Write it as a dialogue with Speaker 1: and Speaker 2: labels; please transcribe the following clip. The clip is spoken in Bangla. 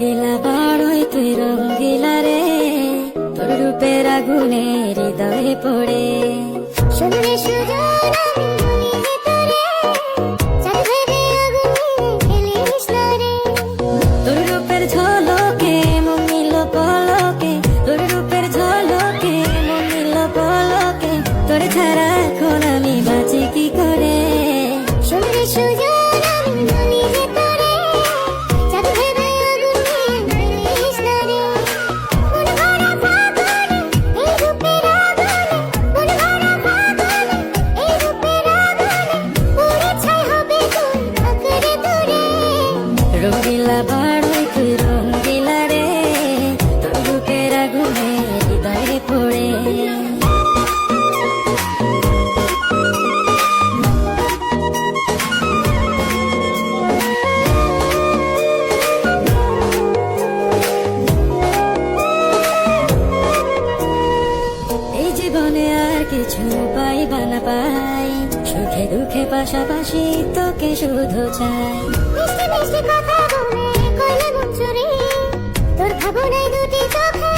Speaker 1: রঙ্গিলা বড়ই তুই রঙ্গিলা রে, তোর রূপের আগুনে হৃদয়ে পড়ে।
Speaker 2: শুনলে সুজন আমি বলি যে তোরে, চাঁদ ভেবে আগুনে খেলিস না রে।
Speaker 1: তোর রূপের ঝলকে মন নিল পলকে, তোর রূপের ঝলকে মন নিল পলকে, তোর ছাড়া এখন আমি বাঁচি কি করে।
Speaker 2: শুনলে সুজন আমি বলি যে তোরে, চাঁদ ভেবে আগুনে খেলিস না রে। মন ভরা ফাগুনে এই রূপের আগুনে, মন ভরা ফাগুনে এই রূপের আগুনে, পুড়ে ছাই হবে তুই আঁকড়ে ধরে।
Speaker 1: রঙ্গিলা বড়ই তুই রঙ্গিলা রে, তোর রূপের আগুনে হৃদয়ে পড়ে। এই জীবনে আর কিছু পাইবা না পাই, সুখে দুঃখে পাশাপাশি তোকে শুধু চাই।
Speaker 2: মিষ্টি মিষ্টি কথা বলে কইলে মন চুরি, তোর ভাবনায় দুটি চোখে